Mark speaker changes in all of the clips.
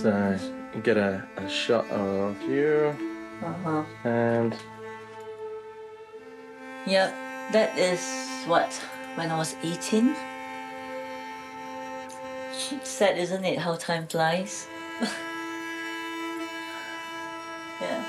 Speaker 1: So you get a shot of you. And
Speaker 2: yeah, that is what, when I was 18. Sad, isn't it, how time flies? Yeah.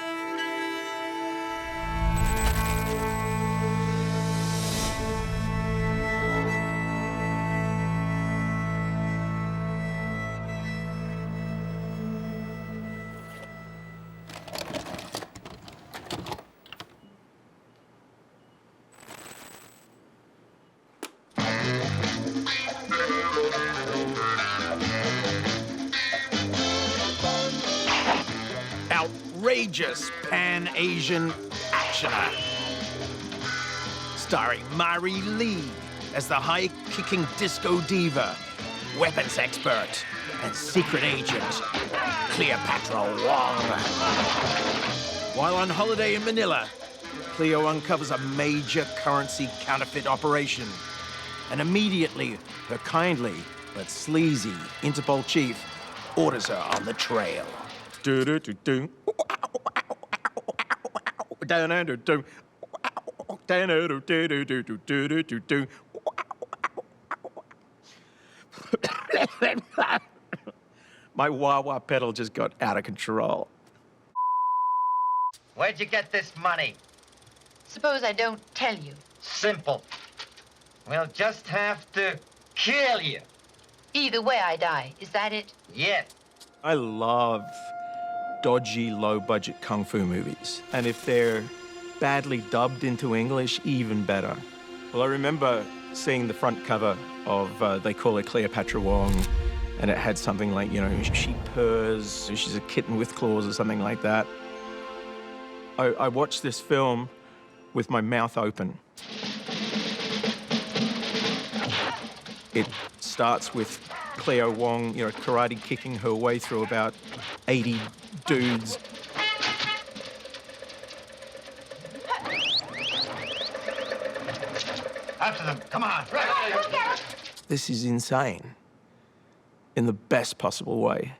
Speaker 3: Outrageous Pan-Asian actioner. Starring Marrie Lee as the high-kicking disco diva, weapons expert, and secret agent, Cleopatra Wong. While on holiday in Manila, Cleo uncovers a major currency counterfeit operation. And immediately, her kindly but sleazy Interpol chief orders her on the trail. Do-do-do-do. Do-do-do-do. Do-do-do-do-do-do-do-do-do. My wah-wah pedal just got out of control.
Speaker 4: Where'd you get this money?
Speaker 5: Suppose I don't tell you.
Speaker 4: Simple. We'll just have to kill you.
Speaker 5: Either way I die. Is that it?
Speaker 4: Yeah.
Speaker 3: I love dodgy, low-budget kung fu movies. And if they're badly dubbed into English, even better. Well, I remember seeing the front cover of, they call it Cleopatra Wong, and it had something like, you know, she purrs, she's a kitten with claws or something like that. I watched this film with my mouth open. It starts with Cleo Wong, you know, karate kicking her way through about 80 dudes.
Speaker 4: After them. Come on.
Speaker 3: This is insane in the best possible way.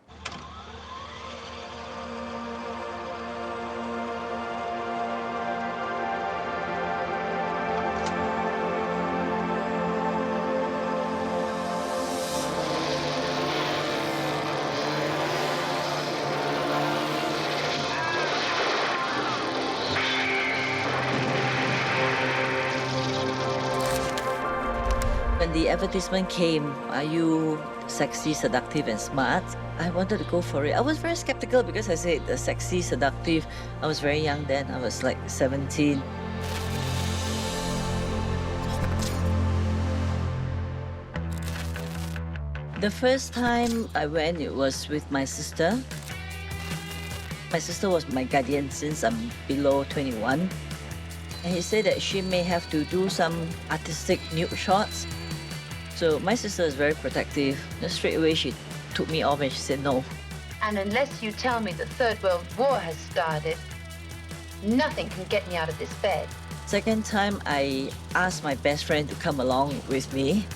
Speaker 2: When the advertisement came, are you sexy, seductive, and smart? I wanted to go for it. I was very skeptical because I said the sexy, seductive. I was very young then. I was like 17. The first time I went, it was with my sister. My sister was my guardian since I'm below 21. And he said that she may have to do some artistic nude shots. So my sister is very protective. Just straight away, she took me off and she said no.
Speaker 5: And unless you tell me the Third World War has started, nothing can get me out of this bed.
Speaker 2: Second time, I asked my best friend to come along with me.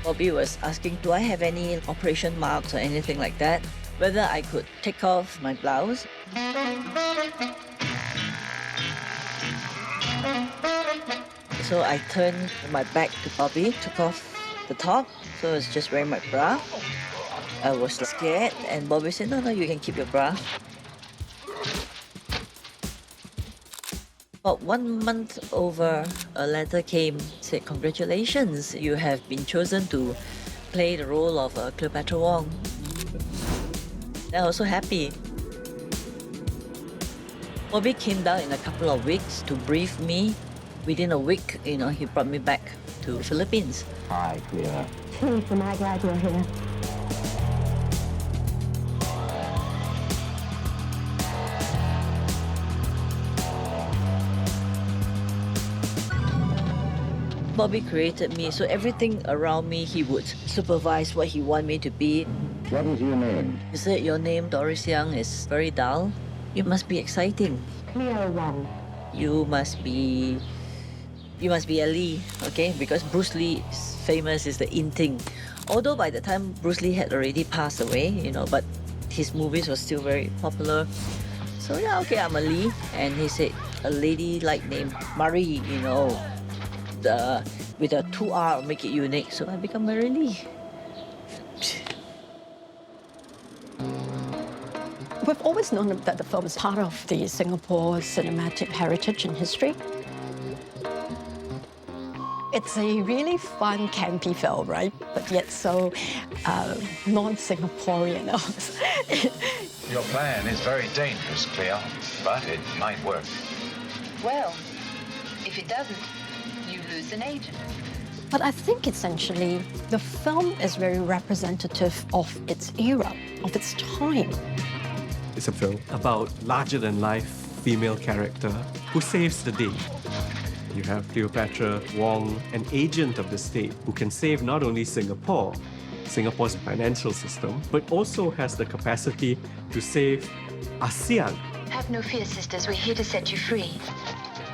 Speaker 2: Bobby was asking, do I have any operation marks or anything like that? Whether I could take off my blouse. So I turned my back to Bobby, took off the top, so I was just wearing my bra. I was scared, and Bobby said, no, you can keep your bra. About 1 month over, a letter came, said, congratulations, you have been chosen to play the role of Cleopatra Wong. I was so happy. Bobby came down in a couple of weeks to brief me. Within a week, he brought me back to the Philippines.
Speaker 6: Hi, Cleo.
Speaker 7: Please, am I glad you're here?
Speaker 2: Bobby created me, so everything around me, he would supervise what he wanted me to be.
Speaker 6: What is your name?
Speaker 2: He said, your name, Doris Young, is very dull. You must be exciting.
Speaker 7: Cleo Wong.
Speaker 2: You must be a Lee, okay? Because Bruce Lee is famous is the in thing. Although by the time Bruce Lee had already passed away, but his movies were still very popular. So yeah, okay, I'm a Lee. And he said, a lady-like name, Marrie, with a 2R, make it unique. So I become Marrie Lee.
Speaker 8: We've always known that the film is part of the Singapore cinematic heritage and history. It's a really fun, campy film, right? But yet so non-Singaporean.
Speaker 9: Your plan is very dangerous, Cleo, but it might work.
Speaker 5: Well, if it doesn't, you lose an agent.
Speaker 8: But I think essentially the film is very representative of its era, of its time.
Speaker 10: It's a film about larger-than-life female character who saves the day. You have Cleopatra Wong, an agent of the state who can save not only Singapore's financial system, but also has the capacity to save ASEAN.
Speaker 5: Have no fear, sisters. We're here to set you free.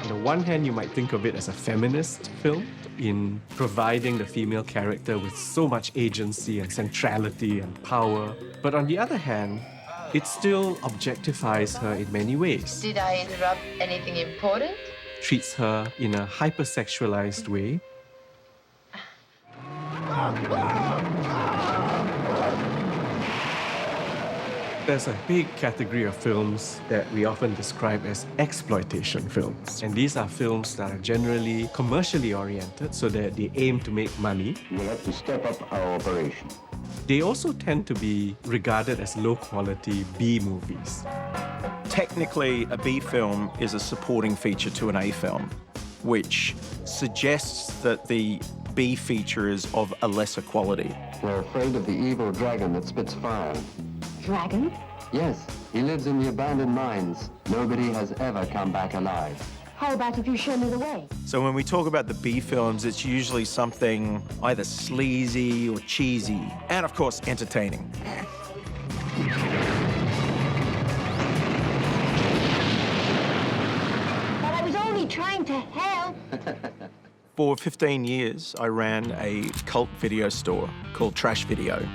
Speaker 10: On the one hand, you might think of it as a feminist film in providing the female character with so much agency and centrality and power. But on the other hand, it still objectifies her in many ways.
Speaker 5: Did I interrupt anything important?
Speaker 10: Treats her in a hypersexualized way. There's a big category of films that we often describe as exploitation films. And these are films that are generally commercially oriented so that they aim to make money.
Speaker 6: We'll have to step up our operation.
Speaker 10: They also tend to be regarded as low-quality B movies.
Speaker 3: Technically, a B film is a supporting feature to an A film, which suggests that the B feature is of a lesser quality.
Speaker 6: We're afraid of the evil dragon that spits fire.
Speaker 7: Dragon?
Speaker 6: Yes, he lives in the abandoned mines. Nobody has ever come back alive.
Speaker 7: How about if you show me the way?
Speaker 3: So when we talk about the B films, it's usually something either sleazy or cheesy, and of course, entertaining.
Speaker 7: But I was only trying to help.
Speaker 3: For 15 years, I ran a cult video store called Trash Video.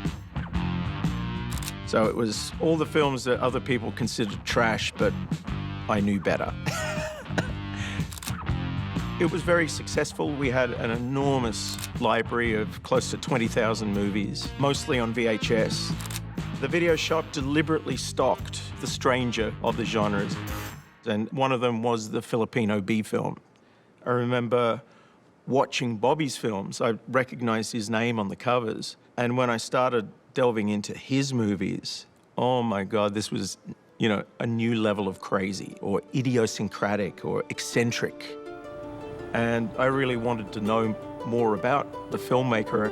Speaker 3: So it was all the films that other people considered trash, but I knew better. It was very successful. We had an enormous library of close to 20,000 movies, mostly on VHS. The video shop deliberately stocked the stranger of the genres, and one of them was the Filipino B film. I remember watching Bobby's films. I recognized his name on the covers, and when I started delving into his movies, oh my God, this was, a new level of crazy or idiosyncratic or eccentric. And I really wanted to know more about the filmmaker.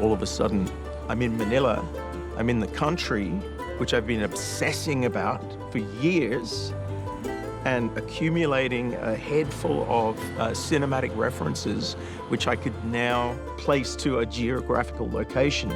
Speaker 3: All of a sudden, I'm in Manila, I'm in the country, which I've been obsessing about for years, and accumulating a head full of cinematic references, which I could now place to a geographical location.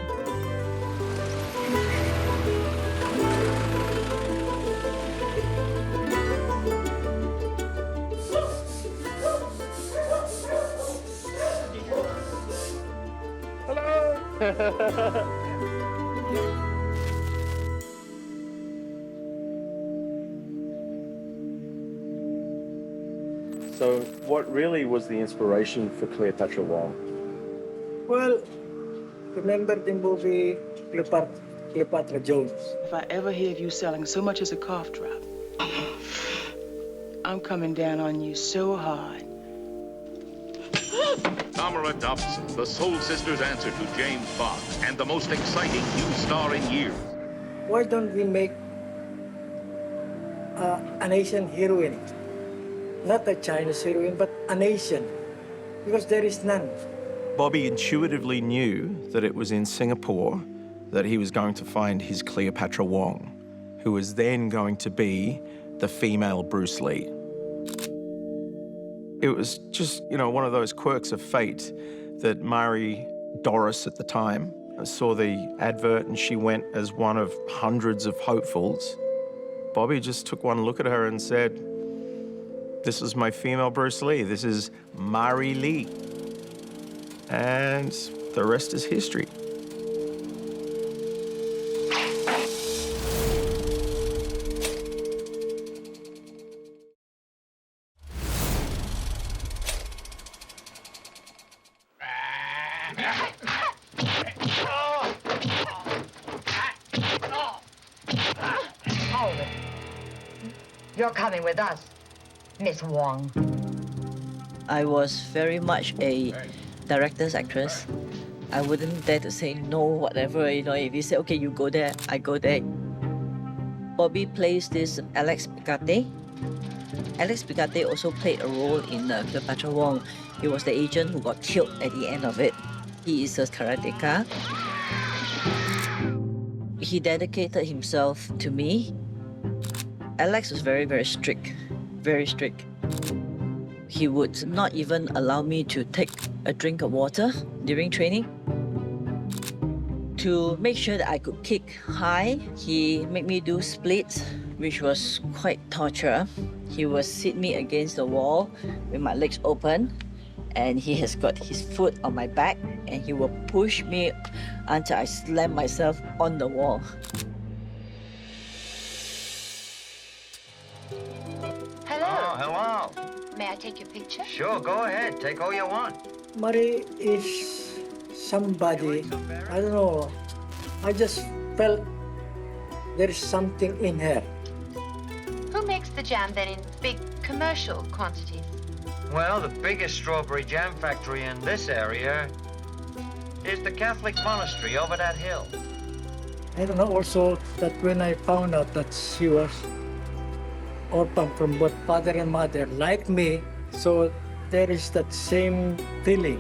Speaker 1: So what really was the inspiration for Cleopatra Wong?
Speaker 11: Well, remember the movie Cleopatra Jones?
Speaker 12: If I ever hear of you selling so much as a cough drop, I'm coming down on you so hard.
Speaker 13: Tamara Dobson, the Soul Sisters' answer to James Bond, and the most exciting new star in years.
Speaker 11: Why don't we make an Asian heroine? Not a Chinese heroine, but an Asian, because there is none.
Speaker 3: Bobby intuitively knew that it was in Singapore that he was going to find his Cleopatra Wong, who was then going to be the female Bruce Lee. It was just, one of those quirks of fate that Marrie, Doris at the time, saw the advert and she went as one of hundreds of hopefuls. Bobby just took one look at her and said, This is my female Bruce Lee. This is Marrie Lee. And the rest is history.
Speaker 5: Hold it. You're coming with us, Miss Wong.
Speaker 2: I was very much a director's actress. I wouldn't dare to say no, whatever, if you say, okay, you go there, I go there. Bobby plays this Alex Picate. Alex Picate also played a role in Cleopatra Wong. He was the agent who got killed at the end of it. He is a karateka. He dedicated himself to me. Alex was very, very strict, very strict. He would not even allow me to take a drink of water during training. To make sure that I could kick high, he made me do splits, which was quite torture. He would sit me against the wall with my legs open, and he has got his foot on my back, and he will push me until I slam myself on the wall.
Speaker 5: Hello.
Speaker 4: Oh, hello.
Speaker 5: May I take your picture?
Speaker 4: Sure, go ahead. Take all you want.
Speaker 11: Marrie is somebody, I don't know, I just felt there is something in her.
Speaker 5: Who makes the jam then in big commercial quantities?
Speaker 4: Well, the biggest strawberry jam factory in this area is the Catholic monastery over that hill.
Speaker 11: I don't know also that when I found out that she was orphan from both father and mother, like me, so there is that same feeling.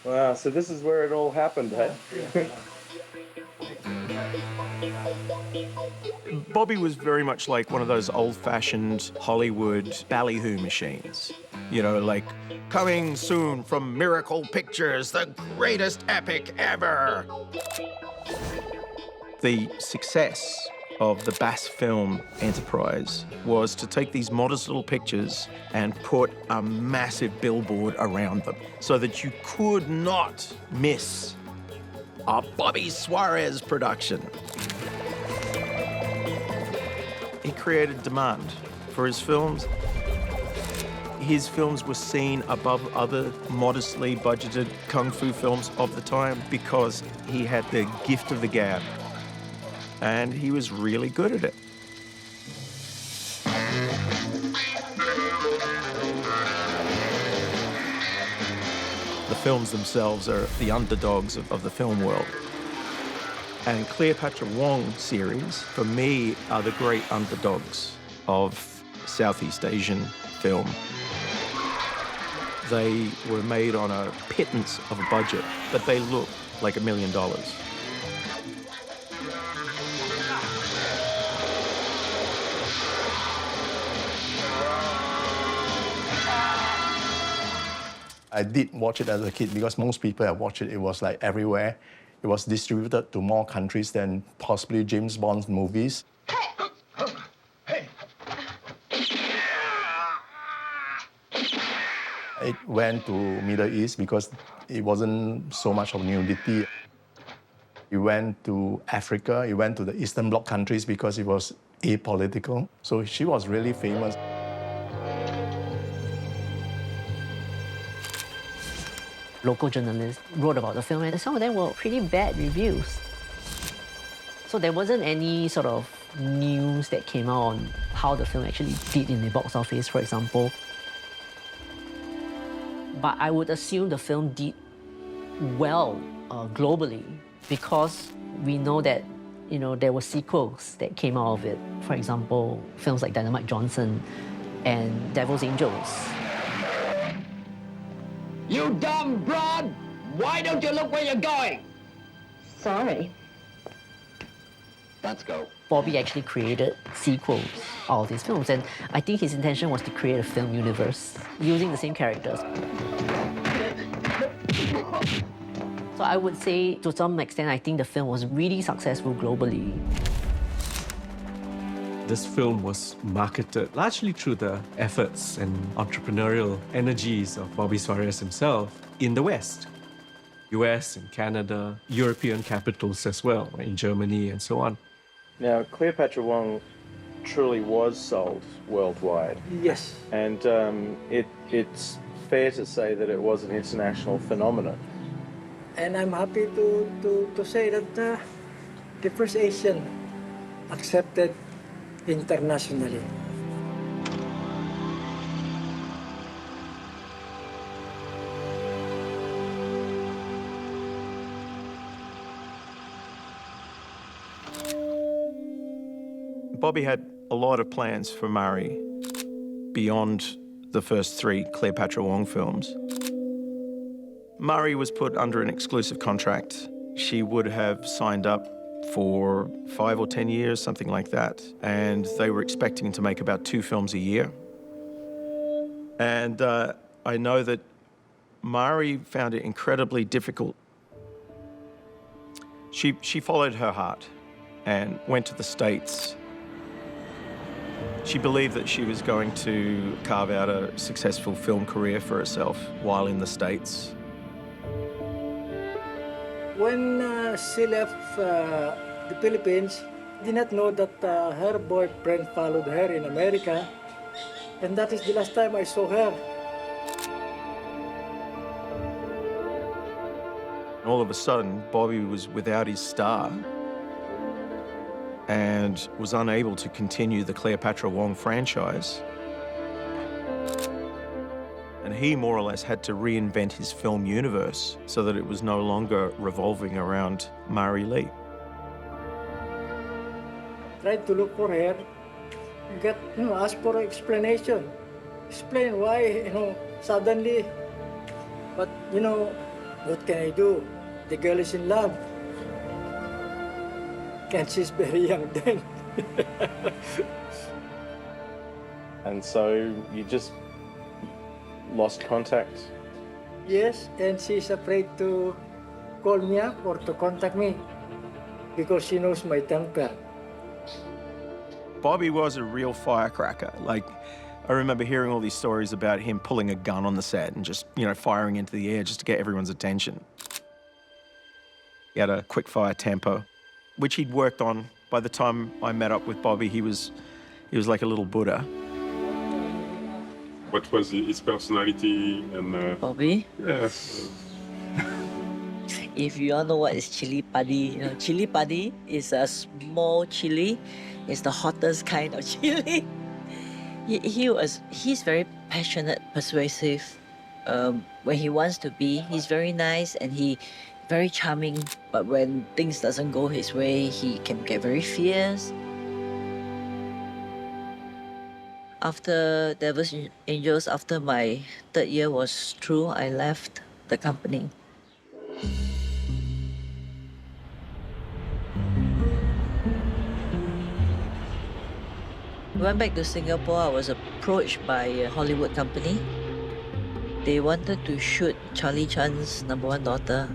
Speaker 1: Wow, so this is where it all happened, hey?
Speaker 3: Bobby was very much like one of those old-fashioned Hollywood ballyhoo machines. Like, coming soon from Miracle Pictures, the greatest epic ever. The success of the Bass Film enterprise was to take these modest little pictures and put a massive billboard around them so that you could not miss a Bobby Suarez production. He created demand for his films. His films were seen above other modestly budgeted kung fu films of the time because he had the gift of the gab. And he was really good at it. The films themselves are the underdogs of the film world. And Cleopatra Wong series, for me, are the great underdogs of Southeast Asian film. They were made on a pittance of a budget, but they look like $1 million.
Speaker 14: I did watch it as a kid because most people have watched it. It was like everywhere. It was distributed to more countries than possibly James Bond movies. It went to Middle East because it wasn't so much of nudity. It went to Africa. It went to the Eastern Bloc countries because it was apolitical. So she was really famous.
Speaker 15: Local journalists wrote about the film, and some of them were pretty bad reviews. So there wasn't any sort of news that came out on how the film actually did in the box office, for example. But I would assume the film did well globally because we know that there were sequels that came out of it. For example, films like Dynamite Johnson and Devil's Angels.
Speaker 16: You dumb broad! Why don't you look where you're going?
Speaker 7: Sorry.
Speaker 16: Let's go.
Speaker 15: Bobby actually created sequels out of these films, and I think his intention was to create a film universe using the same characters. So I would say, to some extent, I think the film was really successful globally.
Speaker 10: This film was marketed largely through the efforts and entrepreneurial energies of Bobby Suarez himself in the West. US and Canada, European capitals as well, right, in Germany and so on.
Speaker 1: Now, Cleopatra Wong truly was sold worldwide.
Speaker 11: Yes.
Speaker 1: And it's fair to say that it was an international phenomenon.
Speaker 11: And I'm happy to say that the first Asian accepted internationally.
Speaker 3: Bobby had a lot of plans for Marrie beyond the first 3 Cleopatra Wong films. Marrie was put under an exclusive contract. She would have signed up for 5 or 10 years, something like that, and they were expecting to make about 2 films a year. And I know that Marrie found it incredibly difficult. She followed her heart and went to the States. She believed that she was going to carve out a successful film career for herself while in the States.
Speaker 11: When she left the Philippines, did not know that her boyfriend followed her in America, and that is the last time I saw her.
Speaker 3: All of a sudden, Bobby was without his star and was unable to continue the Cleopatra Wong franchise. And he more or less had to reinvent his film universe so that it was no longer revolving around Marrie Lee.
Speaker 11: Tried to look for her, ask for an explanation. Explain why, suddenly. But, what can I do? The girl is in love. And she's very young then.
Speaker 1: And so you just lost contact?
Speaker 11: Yes, and she's afraid to call me up or to contact me because she knows my temper.
Speaker 3: Bobby was a real firecracker. Like, I remember hearing all these stories about him pulling a gun on the set and just, firing into the air just to get everyone's attention. He had a quick-fire tempo, which he'd worked on. By the time I met up with Bobby, he was like a little Buddha.
Speaker 17: What was his personality and...
Speaker 2: Bobby?
Speaker 17: Yes.
Speaker 2: If you all know what is chili padi, chili padi is a small chili. It's the hottest kind of chili. He's very passionate, persuasive. When he wants to be, he's very nice and very charming. But when things doesn't go his way, he can get very fierce. After Devil's Angels, after my 3rd year was through, I left the company. Went back to Singapore. I was approached by a Hollywood company. They wanted to shoot Charlie Chan's #1 daughter.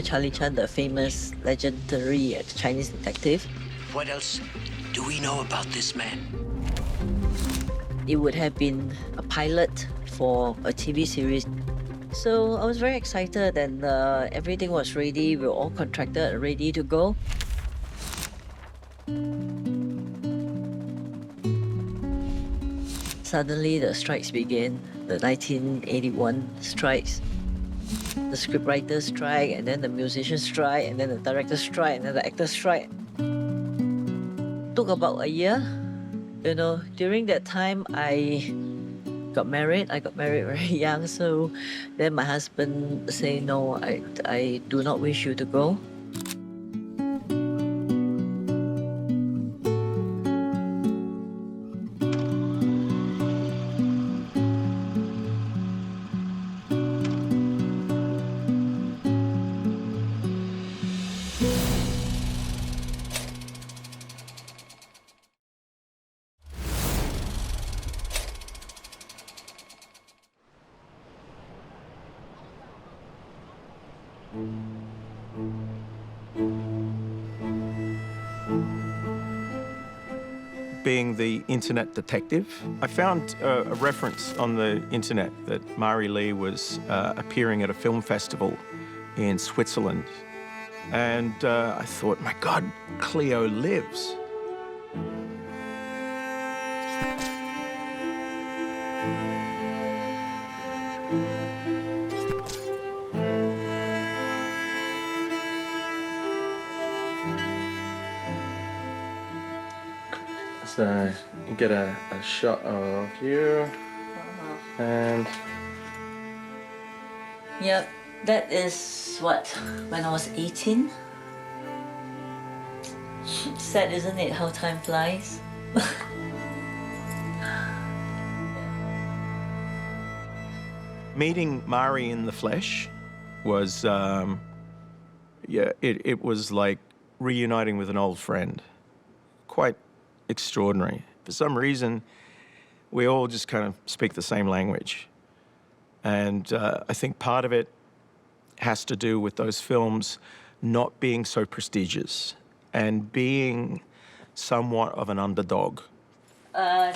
Speaker 2: Charlie Chan, the famous, legendary Chinese detective.
Speaker 3: What else do we know about this man?
Speaker 2: It would have been a pilot for a TV series. So I was very excited and everything was ready. We were all contracted, ready to go. Suddenly the strikes began, the 1981 strikes. The scriptwriter strike, and then the musician strike, and then the director strike, and then the actor strike. Took about a year. During that time, I got married. I got married very young, so then my husband said, no, I do not wish you to go.
Speaker 3: being the internet detective. I found a reference on the internet that Marrie Lee was appearing at a film festival in Switzerland. And I thought, my God, Cleo lives.
Speaker 1: So you get a shot of you, and
Speaker 2: Yep, that is what, when I was 18. Sad, isn't it, how time flies?
Speaker 3: Meeting Marrie in the flesh was, it was like reuniting with an old friend. Quite extraordinary. For some reason, we all just kind of speak the same language. And I think part of it has to do with those films not being so prestigious and being somewhat of an underdog.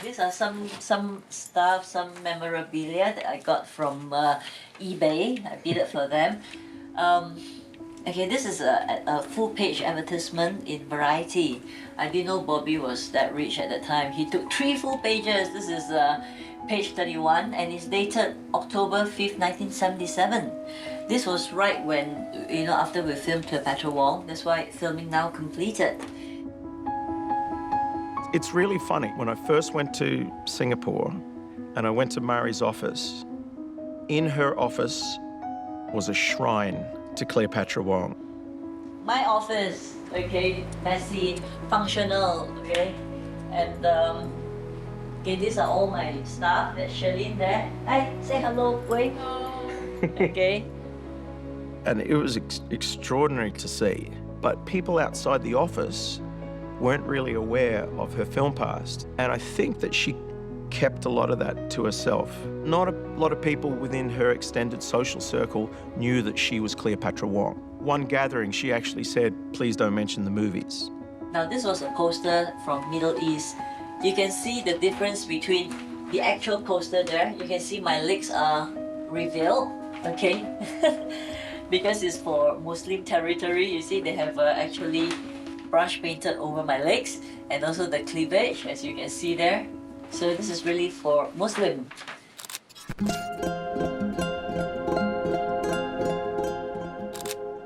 Speaker 2: These are some stuff, some memorabilia that I got from eBay. I bid it for them. Okay, this is a full-page advertisement in Variety. I didn't know Bobby was that rich at the time. He took 3 full pages. This is page 31, and it's dated October 5th, 1977. This was right when, after we filmed Cleopatra Wong. That's why filming now completed.
Speaker 3: It's really funny. When I first went to Singapore and I went to Marrie's office, in her office was a shrine to Cleopatra Wong.
Speaker 2: My office, okay, messy, functional, okay, and okay, these are all my staff. That's Charlene there. Hi, say hello, wait. Okay.
Speaker 3: And it was extraordinary to see. But people outside the office weren't really aware of her film past. And I think that she kept a lot of that to herself. Not a lot of people within her extended social circle knew that she was Cleopatra Wong. One gathering, she actually said, please don't mention the movies.
Speaker 2: Now, this was a poster from Middle East. You can see the difference between the actual poster there. You can see my legs are revealed, okay? Because it's for Muslim territory, you see they have actually brush painted over my legs, and also the cleavage, as you can see there. So this is really for Muslim.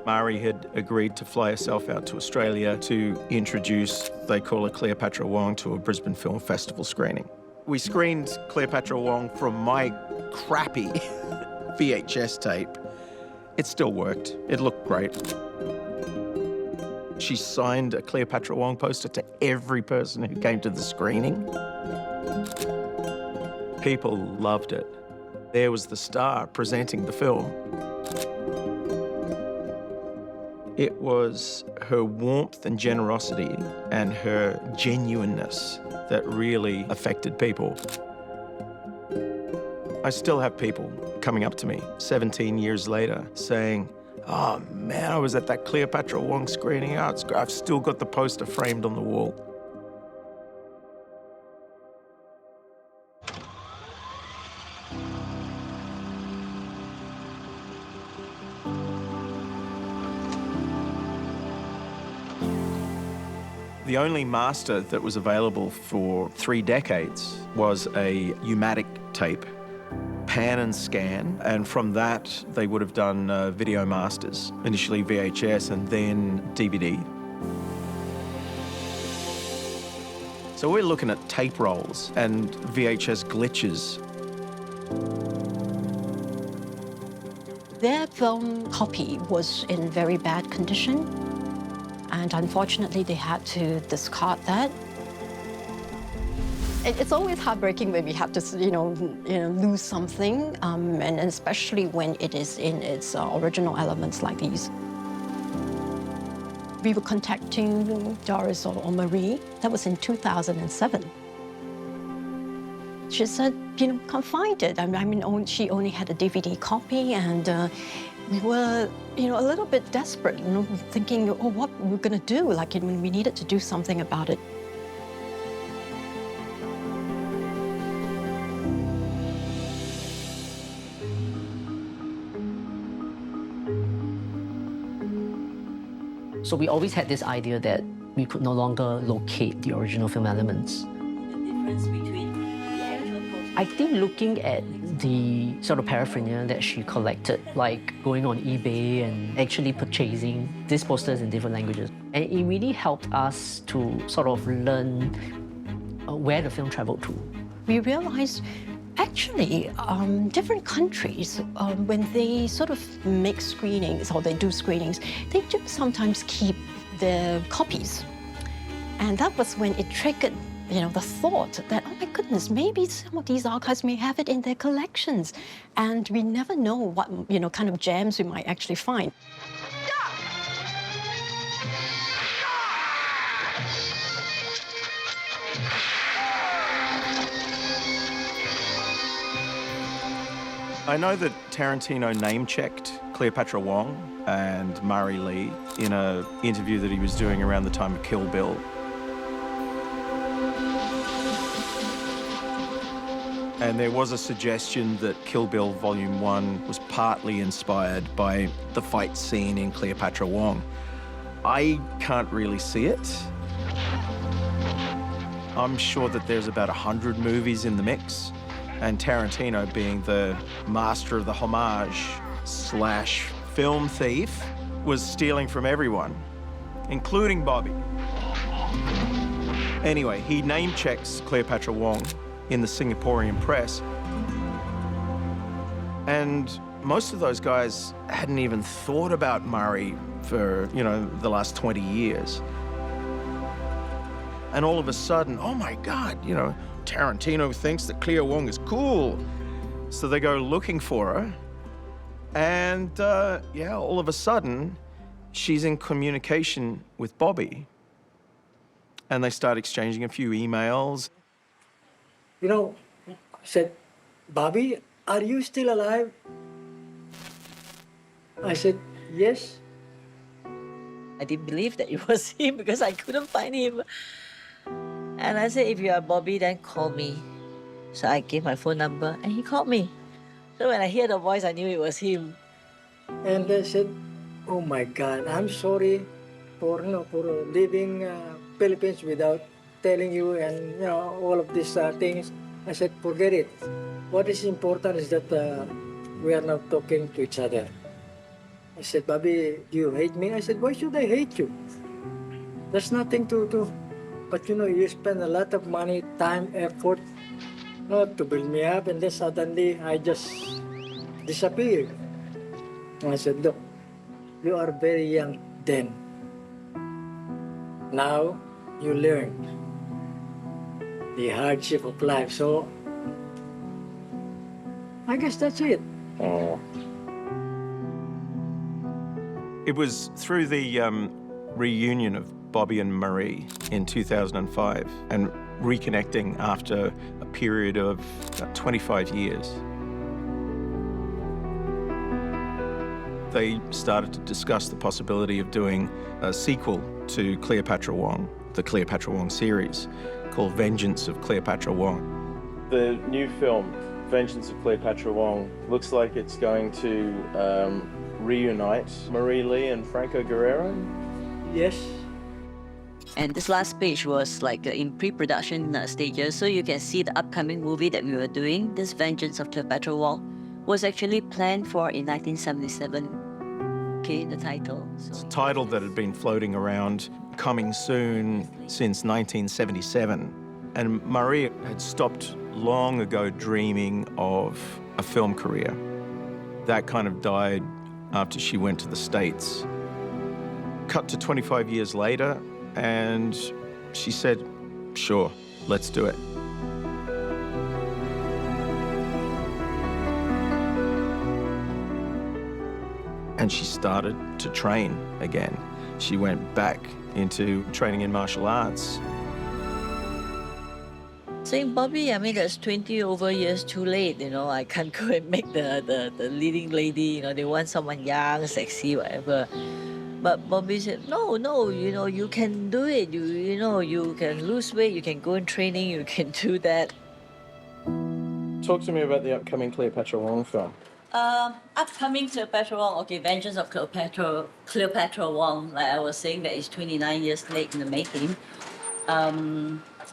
Speaker 3: Marrie had agreed to fly herself out to Australia to introduce, they call it Cleopatra Wong, to a Brisbane Film Festival screening. We screened Cleopatra Wong from my crappy VHS tape. It still worked. It looked great. She signed a Cleopatra Wong poster to every person who came to the screening. People loved it. There was the star presenting the film. It was her warmth and generosity and her genuineness that really affected people. I still have people coming up to me 17 years later saying, oh man, I was at that Cleopatra Wong screening. I've still got the poster framed on the wall. The only master that was available for 3 decades was a U-matic tape, pan and scan, and from that they would have done video masters, initially VHS and then DVD. So we're looking at tape rolls and VHS glitches.
Speaker 8: Their film copy was in very bad condition, and unfortunately they had to discard that. It's always heartbreaking when we have to, lose something, and especially when it is in its original elements like these. We were contacting Doris or Marrie. That was in 2007. She said, can't find it. She only had a DVD copy, and we were, a little bit desperate, thinking, oh, what we're gonna do? We needed to do something about it.
Speaker 15: So we always had this idea that we could no longer locate the original film elements. I think looking at the sort of paraphernalia that she collected, like going on eBay and actually purchasing these posters in different languages, and it really helped us to sort of learn where the film traveled to.
Speaker 8: We realized actually different countries, when they sort of make screenings or they do screenings, they do sometimes keep their copies. And that was when it triggered the thought that, oh my goodness, maybe some of these archives may have it in their collections. And we never know what, kind of gems we might actually find.
Speaker 3: I know that Tarantino name-checked Cleopatra Wong and Marrie Lee in an interview that he was doing around the time of Kill Bill. And there was a suggestion that Kill Bill Volume 1 was partly inspired by the fight scene in Cleopatra Wong. I can't really see it. I'm sure that there's about 100 movies in the mix, and Tarantino, being the master of the homage / film thief, was stealing from everyone, including Bobby. Anyway, he name-checks Cleopatra Wong in the Singaporean press, and most of those guys hadn't even thought about Marrie for, the last 20 years. And all of a sudden, oh my God, Tarantino thinks that Cleo Wong is cool. So they go looking for her, and all of a sudden, she's in communication with Bobby. And they start exchanging a few emails.
Speaker 11: I said, Bobby, are you still alive? I said, yes.
Speaker 2: I didn't believe that it was him because I couldn't find him. And I said, if you are Bobby, then call me. So I gave my phone number and he called me. So when I hear the voice, I knew it was him.
Speaker 11: And I said, oh my God, I'm sorry for leaving Philippines without telling you and all of these things. I said, forget it. What is important is that we are now talking to each other. I said, Bobby, do you hate me? I said, why should I hate you? There's nothing to do. But you spend a lot of money, time, effort, to build me up, and then suddenly I just disappeared. And I said, look, you are very young then. Now you learn the hardship of life. So I guess that's it.
Speaker 1: Oh.
Speaker 3: It was through the reunion of Bobby and Marrie in 2005 and reconnecting after a period of 25 years. They started to discuss the possibility of doing a sequel to Cleopatra Wong, the Cleopatra Wong series, called Vengeance of Cleopatra Wong.
Speaker 1: The new film, Vengeance of Cleopatra Wong, looks like it's going to reunite Marrie Lee and Franco Guerrero.
Speaker 11: Yes.
Speaker 2: And this last page was like in pre-production stages, so you can see the upcoming movie that we were doing. This Vengeance of Cleopatra Wong was actually planned for in 1977. Okay, the title.
Speaker 3: It's a title that had been floating around, coming soon, since 1977. And Marrie had stopped long ago dreaming of a film career. That kind of died after she went to the States. Cut to 25 years later, and she said, sure, let's do it. And she started to train again. She went back into training in martial arts.
Speaker 2: Saying, Bobby, I mean, that's 20 over years too late, I can't go and make the leading lady, they want someone young, sexy, whatever. But Bobby said, no, you can do it. You can lose weight, you can go in training, you can do that.
Speaker 1: Talk to me about the upcoming Cleopatra Wong film.
Speaker 2: Upcoming Cleopatra Wong, okay, Vengeance of Cleopatra Wong, like I was saying, that is 29 years late in the making.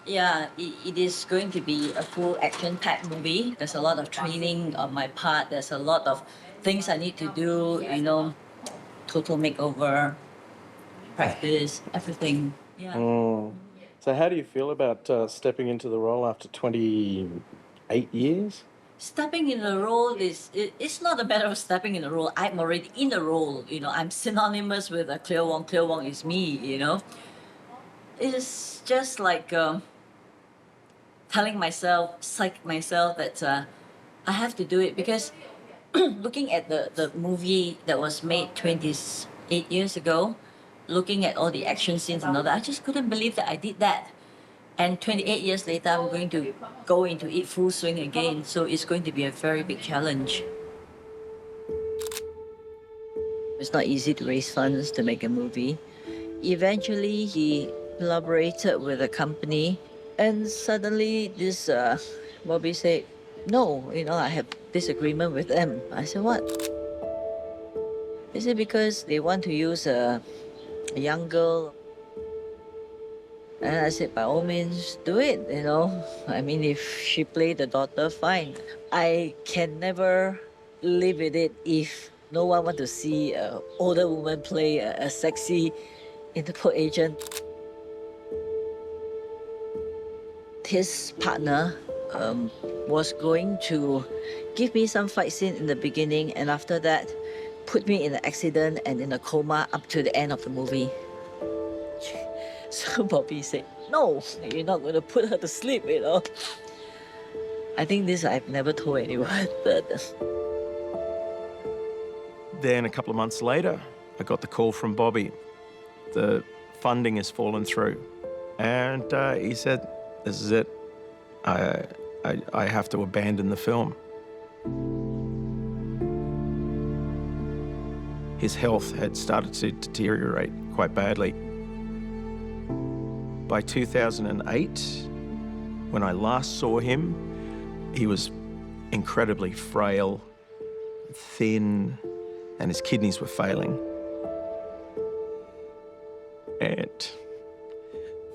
Speaker 2: Yeah, it is going to be a full action-packed movie. There's a lot of training on my part. There's a lot of things I need to do, you know, total makeover, practice, everything. Yeah.
Speaker 1: So how do you feel about stepping into the role after 28 years?
Speaker 2: Stepping in the role it's not a matter of stepping in the role. I'm already in the role, you know. I'm synonymous with Cleo Wong. Cleo Wong is me, you know. It's just like telling myself, psych myself that I have to do it, because looking at the movie that was made 28 years ago, looking at all the action scenes and all that, I just couldn't believe that I did that. And 28 years later, I'm going to go into it full swing again. So it's going to be a very big challenge. It's not easy to raise funds to make a movie. Eventually, he collaborated with a company, and suddenly this Bobby said, no, you know, I have disagreement with them. I said, what? He said, because they want to use a young girl. And I said, by all means, do it, you know. I mean, if she played the daughter, fine. I can never live with it if no one wants to see an older woman play a sexy Interpol agent. His partner was going to give me some fight scene in the beginning, and after that, put me in an accident and in a coma up to the end of the movie. So Bobby said, no, you're not going to put her to sleep, you know. I think this I've never told anyone, but...
Speaker 3: Then a couple of months later, I got the call from Bobby. The funding has fallen through. And he said, this is it. I have to abandon the film. His health had started to deteriorate quite badly. By 2008, when I last saw him, he was incredibly frail, thin, and his kidneys were failing. And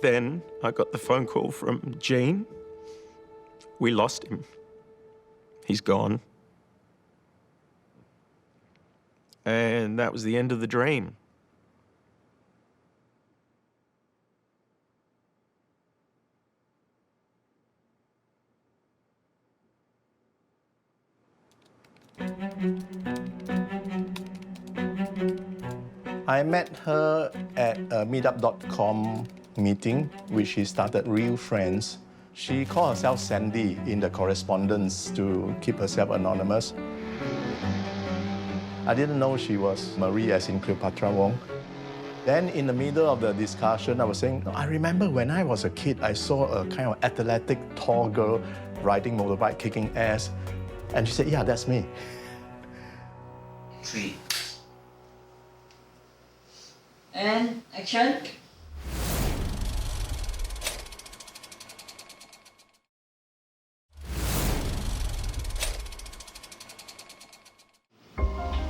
Speaker 3: then I got the phone call from Jean. We lost him. He's gone. And that was the end of the dream.
Speaker 14: I met her at a meetup.com meeting, which she started Real Friends. She called herself Sandy in the correspondence to keep herself anonymous. I didn't know she was Marrie, as in Cleopatra Wong. Then in the middle of the discussion, I was saying, I remember when I was a kid, I saw a kind of athletic, tall girl riding motorbike, kicking ass. And she said, yeah, that's me.
Speaker 2: 3. And action.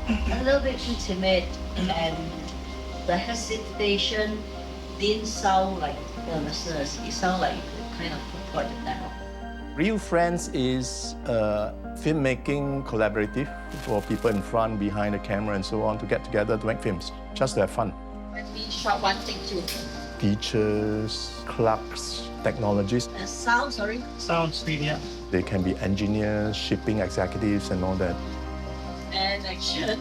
Speaker 2: A little bit intimate, and the hesitation didn't sound like nervousness. It sounded like kind of put it down.
Speaker 14: Real Friends is a filmmaking collaborative for people in front, behind the camera, and so on to get together to make films, just to have fun.
Speaker 5: Let me shot 1, take 2.
Speaker 14: Teachers, clerks, technologists.
Speaker 2: Sound, sorry?
Speaker 11: Sound speed, yeah.
Speaker 14: They can be engineers, shipping executives, and all that.
Speaker 2: And action.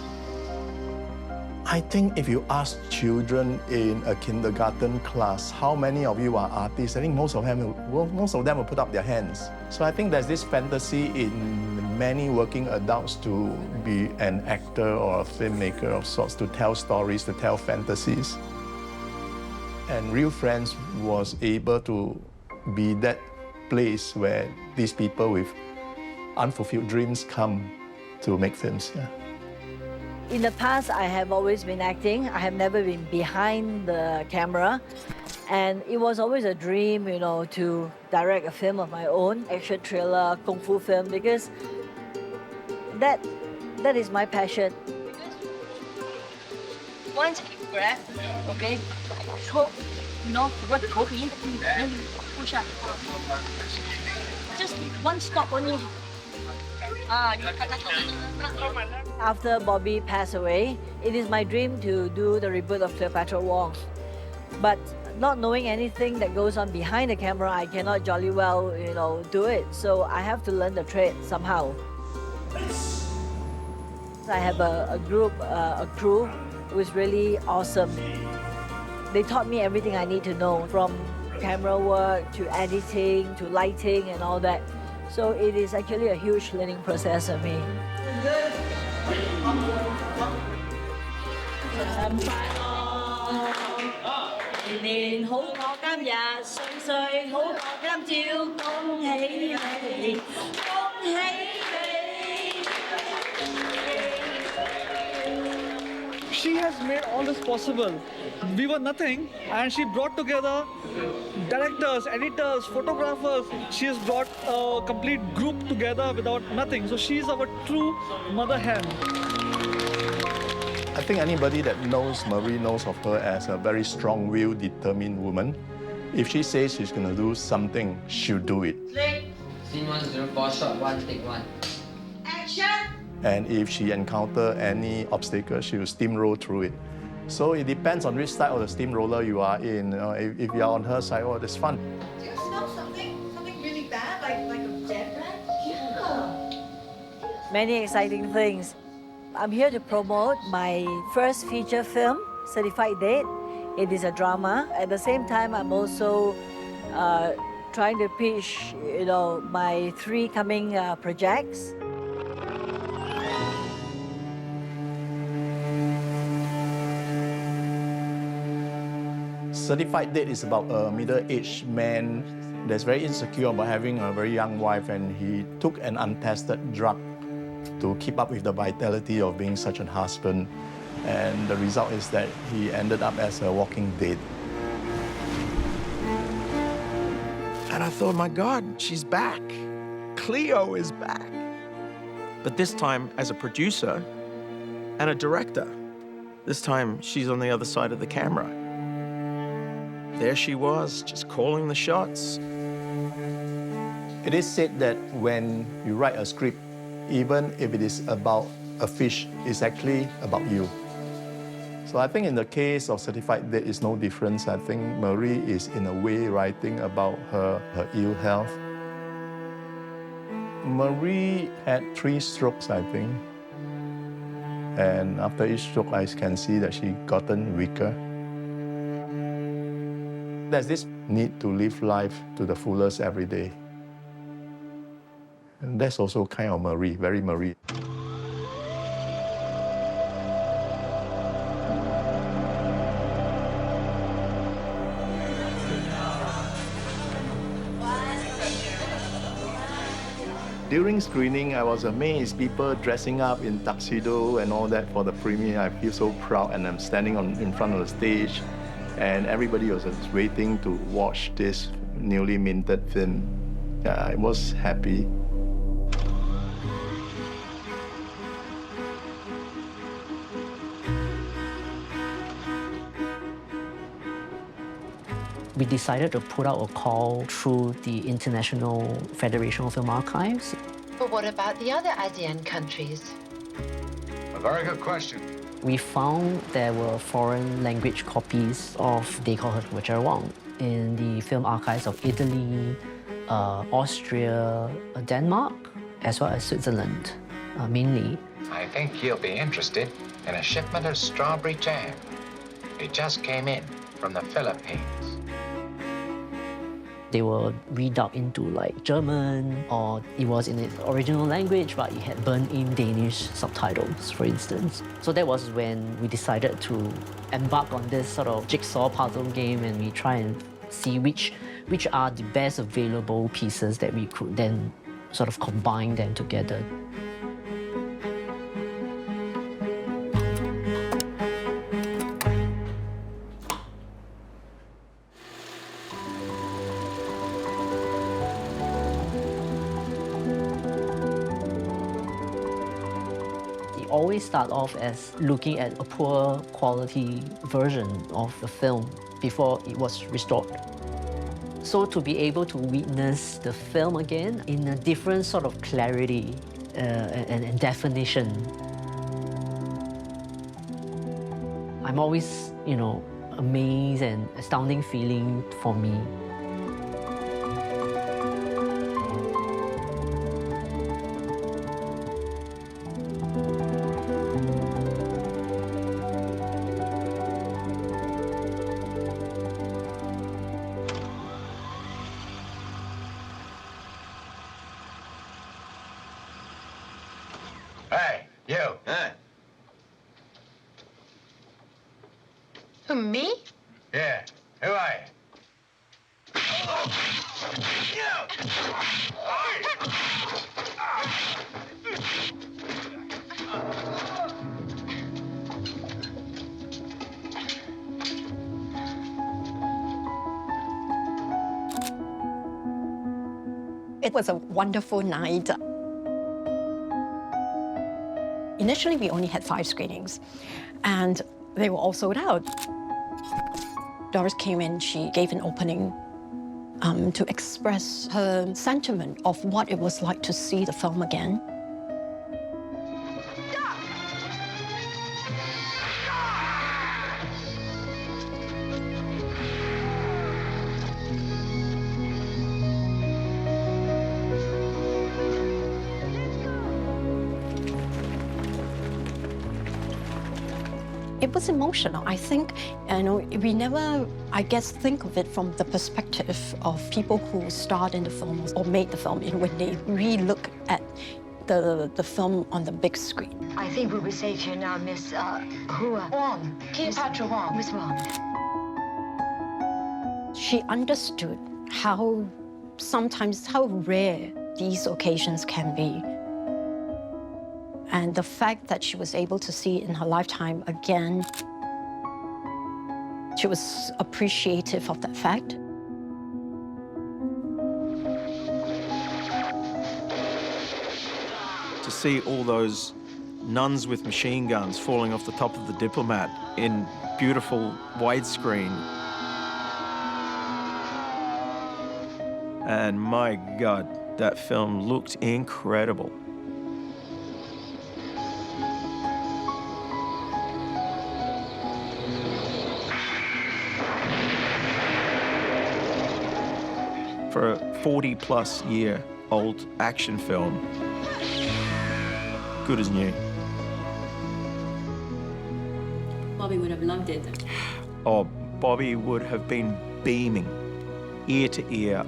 Speaker 14: I think if you ask children in a kindergarten class, how many of you are artists? I think most of them will put up their hands. So I think there's this fantasy in many working adults to be an actor or a filmmaker of sorts, to tell stories, to tell fantasies. And Real Friends was able to be that place where these people with unfulfilled dreams come to make films. Yeah.
Speaker 2: In the past, I have always been acting. I have never been behind the camera. And it was always a dream, you know, to direct a film of my own, action thriller, kung fu film, because that That is my passion.
Speaker 18: Once you grab, okay, hook, what hook in, then you push up. Just one stop only.
Speaker 2: After Bobby passed away, it is my dream to do the reboot of Cleopatra Wong. But not knowing anything that goes on behind the camera, I cannot jolly well, do it. So I have to learn the trade somehow. I have a group, a crew who is really awesome. They taught me everything I need to know, from camera work to editing to lighting and all that. So it is actually a huge learning process for me.
Speaker 19: She has made all this possible. We were nothing, and she brought together directors, editors, photographers. She has brought a complete group together without nothing. So she's our true mother hen.
Speaker 14: I think anybody that knows Marrie knows of her as a very strong-willed, determined woman. If she says she's going to do something, she'll do it.
Speaker 20: Scene 104, shot 1, take 1.
Speaker 18: Action!
Speaker 14: And if she encounters any obstacle, she will steamroll through it. So it depends on which side of the steamroller you are in. If you're on her side, oh, that's fun.
Speaker 18: Do you smell something really bad, like a dead rat? Yeah.
Speaker 2: Many exciting things. I'm here to promote my first feature film, Certified Date. It is a drama. At the same time, I'm also trying to pitch, my 3 coming projects.
Speaker 14: Certified Date is about a middle-aged man that's very insecure about having a very young wife, and he took an untested drug to keep up with the vitality of being such a husband. And the result is that he ended up as a walking dead.
Speaker 3: And I thought, my God, she's back. Cleo is back. But this time as a producer and a director. This time she's on the other side of the camera. There she was, just calling the shots.
Speaker 14: It is said that when you write a script, even if it is about a fish, it's actually about you. So I think in the case of Certified Date, it's no difference. I think Marrie is in a way writing about her ill health. Marrie had 3 strokes, I think. And after each stroke, I can see that she gotten weaker. There's this need to live life to the fullest every day. And that's also kind of Marrie, very Marrie. During screening, I was amazed. People dressing up in tuxedo and all that for the premiere. I feel so proud, and I'm standing in front of the stage, and everybody was just waiting to watch this newly minted film. I was happy.
Speaker 15: We decided to put out a call through the International Federation of Film Archives.
Speaker 5: But what about the other ASEAN countries?
Speaker 9: A very good question.
Speaker 15: We found there were foreign language copies of They Call Her Cleopatra Wong in the film archives of Italy, Austria, Denmark, as well as Switzerland, mainly.
Speaker 9: I think you'll be interested in a shipment of strawberry jam. It just came in from the Philippines.
Speaker 15: They were redubbed into like German, or it was in its original language, but it had burnt-in Danish subtitles, for instance. So that was when we decided to embark on this sort of jigsaw puzzle game, and we try and see which are the best available pieces that we could then sort of combine them together. always start off as looking at a poor quality version of the film before it was restored. So to be able to witness the film again in a different sort of clarity and definition, I'm always, amazed and astounding feeling for me.
Speaker 9: Hey, you.
Speaker 16: Huh?
Speaker 5: Who, me?
Speaker 9: Yeah, who are you?
Speaker 8: It was a wonderful night. Initially, we only had 5 screenings, and they were all sold out. Doris came in, she gave an opening to express her sentiment of what it was like to see the film again. It was emotional. I think, we never, I guess, think of it from the perspective of people who starred in the film or made the film, when they re-look at the film on the big screen.
Speaker 7: I think we'll be safe here now, Miss, Wong.
Speaker 5: Cleopatra Wong.
Speaker 7: Miss Wong.
Speaker 8: She understood how rare these occasions can be. And the fact that she was able to see it in her lifetime again, she was appreciative of that fact.
Speaker 1: To see all those nuns with machine guns falling off the top of the Diplomat in beautiful widescreen. And my God, that film looked incredible. For a 40-plus-year-old action film, good as new.
Speaker 18: Bobby would have loved it.
Speaker 1: Oh, Bobby would have been beaming, ear to ear.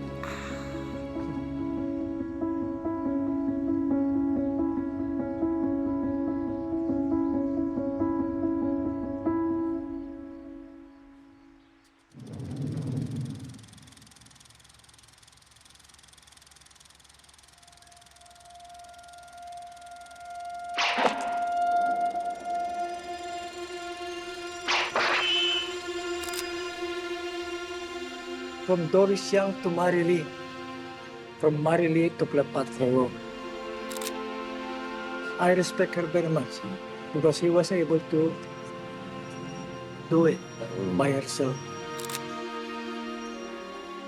Speaker 11: From Doris Young to Marrie Lee, from Marrie Lee to Cleopatra Wong. I respect her very much because she was able to do it by herself.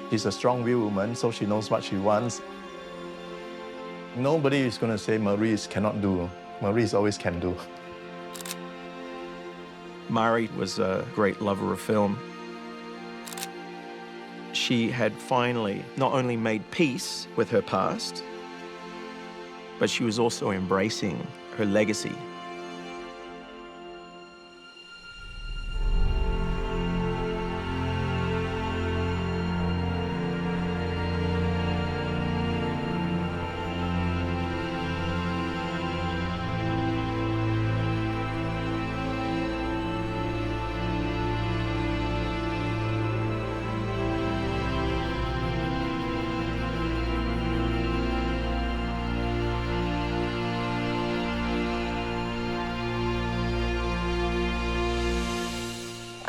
Speaker 14: She's a strong-willed woman, so she knows what she wants. Nobody is going to say Marrie cannot do. Marrie always can do.
Speaker 1: Marrie was a great lover of film. She had finally not only made peace with her past, but she was also embracing her legacy.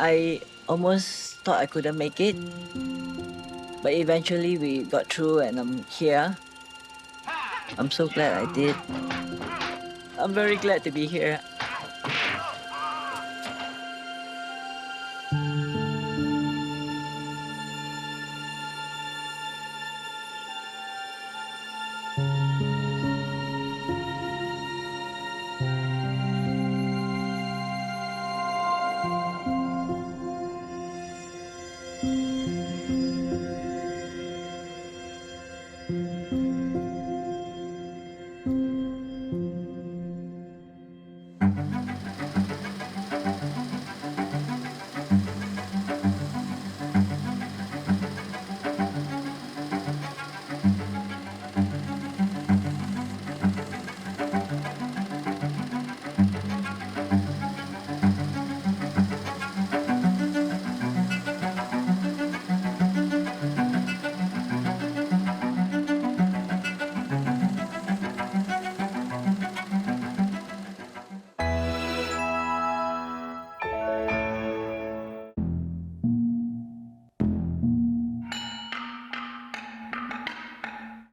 Speaker 2: I almost thought I couldn't make it, but eventually we got through and I'm here. I'm so glad I did. I'm very glad to be here.
Speaker 21: Thank you.